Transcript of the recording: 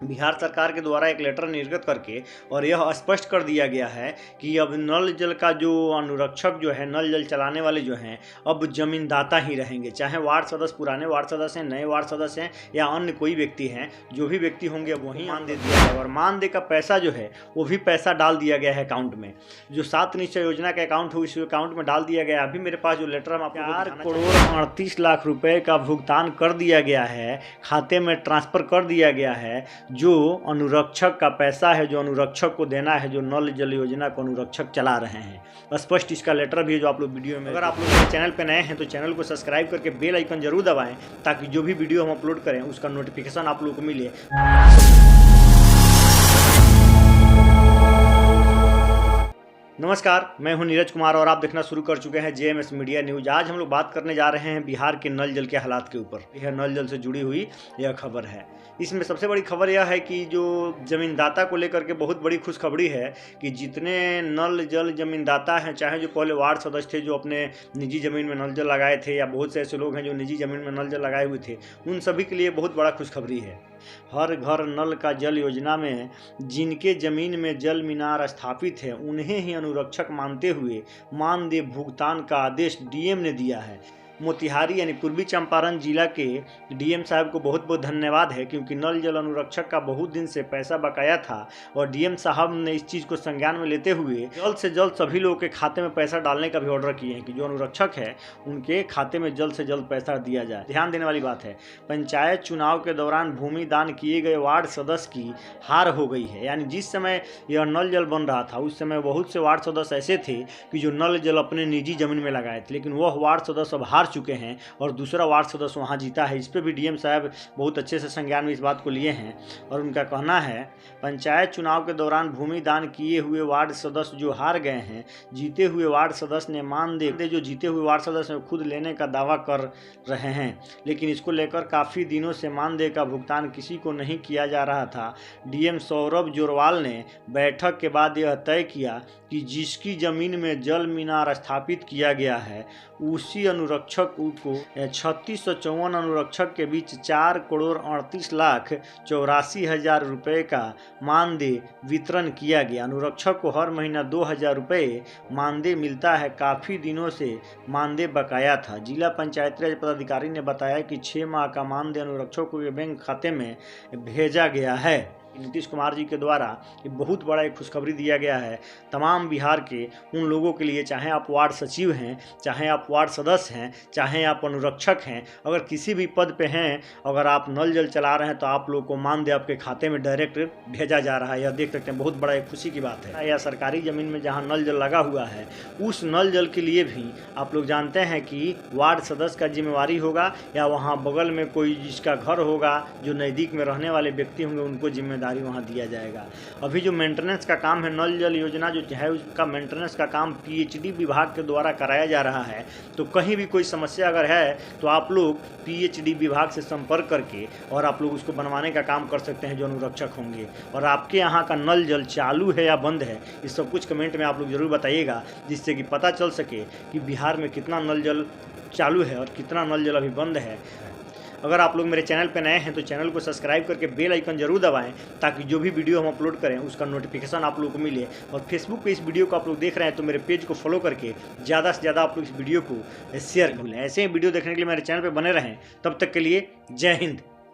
बिहार सरकार के द्वारा एक लेटर निर्गत करके और यह स्पष्ट कर दिया गया है कि अब नल जल का जो अनुरक्षक जो है, नल जल चलाने वाले जो हैं, अब जमींदाता ही रहेंगे। चाहे वार्ड सदस्य, पुराने वार्ड सदस्य हैं, नए वार्ड सदस्य हैं या अन्य कोई व्यक्ति हैं, जो भी व्यक्ति होंगे वही मानदेय दिया है। और मानदेय का पैसा जो है वो भी पैसा डाल दिया गया है अकाउंट में, जो 7 निश्चय योजना का अकाउंट हो उस अकाउंट में डाल दिया गया है। अभी मेरे पास जो लेटर हम 4,38,00,000 रुपये का भुगतान कर दिया गया है, खाते में ट्रांसफ़र कर दिया गया है। जो अनुरक्षक का पैसा है, जो अनुरक्षक को देना है, जो नल जल योजना को अनुरक्षक चला रहे हैं, स्पष्ट इसका लेटर भी है जो आप लोग वीडियो में। अगर आप लोग मेरे चैनल पर नए हैं तो चैनल को सब्सक्राइब करके बेल आइकन जरूर दबाएं, ताकि जो भी वीडियो हम अपलोड करें उसका नोटिफिकेशन आप लोगों को मिले। नमस्कार, मैं हूं नीरज कुमार और आप देखना शुरू कर चुके हैं जेएमएस मीडिया न्यूज। आज हम लोग बात करने जा रहे हैं बिहार के नल जल के हालात के ऊपर। यह नल जल से जुड़ी हुई यह खबर है। इसमें सबसे बड़ी खबर यह है कि जो ज़मींदाता को लेकर के बहुत बड़ी खुशखबरी है कि जितने नल जल ज़मींदाता हैं, चाहे जो पहले वार्ड सदस्य थे जो अपने निजी ज़मीन में नल जल लगाए थे, या बहुत से ऐसे लोग हैं जो निजी ज़मीन में नल जल लगाए हुए थे, उन सभी के लिए बहुत बड़ा खुशखबरी है। हर घर नल का जल योजना में जिनके ज़मीन में जल मीनार स्थापित है उन्हें ही अनुरक्षक मानते हुए मानदेय भुगतान का आदेश डीएम ने दिया है। मोतिहारी यानी पूर्वी चंपारण जिला के डीएम साहब को बहुत बहुत धन्यवाद है, क्योंकि नल जल अनुरक्षक का बहुत दिन से पैसा बकाया था और डीएम साहब ने इस चीज़ को संज्ञान में लेते हुए जल्द से जल्द सभी लोगों के खाते में पैसा डालने का भी ऑर्डर किए हैं कि जो अनुरक्षक है उनके खाते में जल्द से जल्द पैसा दिया जाए। ध्यान देने वाली बात है, पंचायत चुनाव के दौरान भूमि दान किए गए वार्ड सदस्य की हार हो गई है। यानी जिस समय यह नल जल बन रहा था उस समय बहुत से वार्ड सदस्य ऐसे थे कि जो नल जल अपने निजी जमीन में लगाए थे, लेकिन वह वार्ड सदस्य अब हार चुके हैं और दूसरा वार्ड सदस्य वहां जीता है। इस पे भी डीएम साहब बहुत अच्छे से संज्ञान में इस बात को लिए हैं और उनका कहना है, पंचायत चुनाव के दौरान भूमि दान किए हुए वार्ड सदस्य जो हार गए हैं, जीते हुए वार्ड सदस्य ने मानदेय जो जीते हुए वार्ड सदस्य खुद लेने का दावा कर रहे हैं, लेकिन इसको लेकर काफ़ी दिनों से मानदेय का भुगतान किसी को नहीं किया जा रहा था। डीएम सौरभ जोरवाल ने बैठक के बाद यह तय किया कि जिसकी जमीन में जल मीनार स्थापित किया गया है उसी अनुरक्षक को 3654 अनुरक्षक के बीच 4,38,84,000 रुपये का मानदेय वितरण किया गया। अनुरक्षक को हर महीना 2,000 रुपये मानदेय मिलता है। काफ़ी दिनों से मानदेय बकाया था। जिला पंचायत राज पदाधिकारी ने बताया कि 6 माह का मानदेय अनुरक्षकों के बैंक खाते में भेजा गया है। नीतीश कुमार जी के द्वारा ये बहुत बड़ा एक खुशखबरी दिया गया है तमाम बिहार के उन लोगों के लिए, चाहे आप वार्ड सचिव हैं, चाहे आप वार्ड सदस्य हैं, चाहे आप अनुरक्षक हैं, अगर किसी भी पद पे हैं, अगर आप नल जल चला रहे हैं तो आप लोग को मानदेय आपके खाते में डायरेक्ट भेजा जा रहा है। यह देख सकते हैं, बहुत बड़ा एक खुशी की बात है। या सरकारी ज़मीन में जहाँ नल जल लगा हुआ है उस नल जल के लिए भी आप लोग जानते हैं कि वार्ड सदस्य का जिम्मेवारी होगा, या वहाँ बगल में कोई जिसका घर होगा, जो नज़दीक में रहने वाले व्यक्ति होंगे, उनको जिम्मेदारी वहाँ दिया जाएगा। अभी जो मेंटेनेंस का काम है, नल जल योजना जो है उसका मेंटेनेंस का काम पीएचडी विभाग के द्वारा कराया जा रहा है। तो कहीं भी कोई समस्या अगर है तो आप लोग पीएचडी विभाग से संपर्क करके और आप लोग उसको बनवाने का काम कर सकते हैं जो अनुरक्षक होंगे। और आपके यहाँ का नल जल चालू है या बंद है, इस सब कुछ कमेंट में आप लोग ज़रूर बताइएगा, जिससे कि पता चल सके कि बिहार में कितना नल जल चालू है और कितना नल जल अभी बंद है। अगर आप लोग मेरे चैनल पर नए हैं तो चैनल को सब्सक्राइब करके बेल आइकन जरूर दबाएं, ताकि जो भी वीडियो हम अपलोड करें उसका नोटिफिकेशन आप लोगों को मिले। और फेसबुक पे इस वीडियो को आप लोग देख रहे हैं तो मेरे पेज को फॉलो करके ज़्यादा से ज़्यादा आप लोग इस वीडियो को शेयर कर लें। ऐसे ही वीडियो देखने के लिए मेरे चैनल पर बने रहें। तब तक के लिए जय हिंद।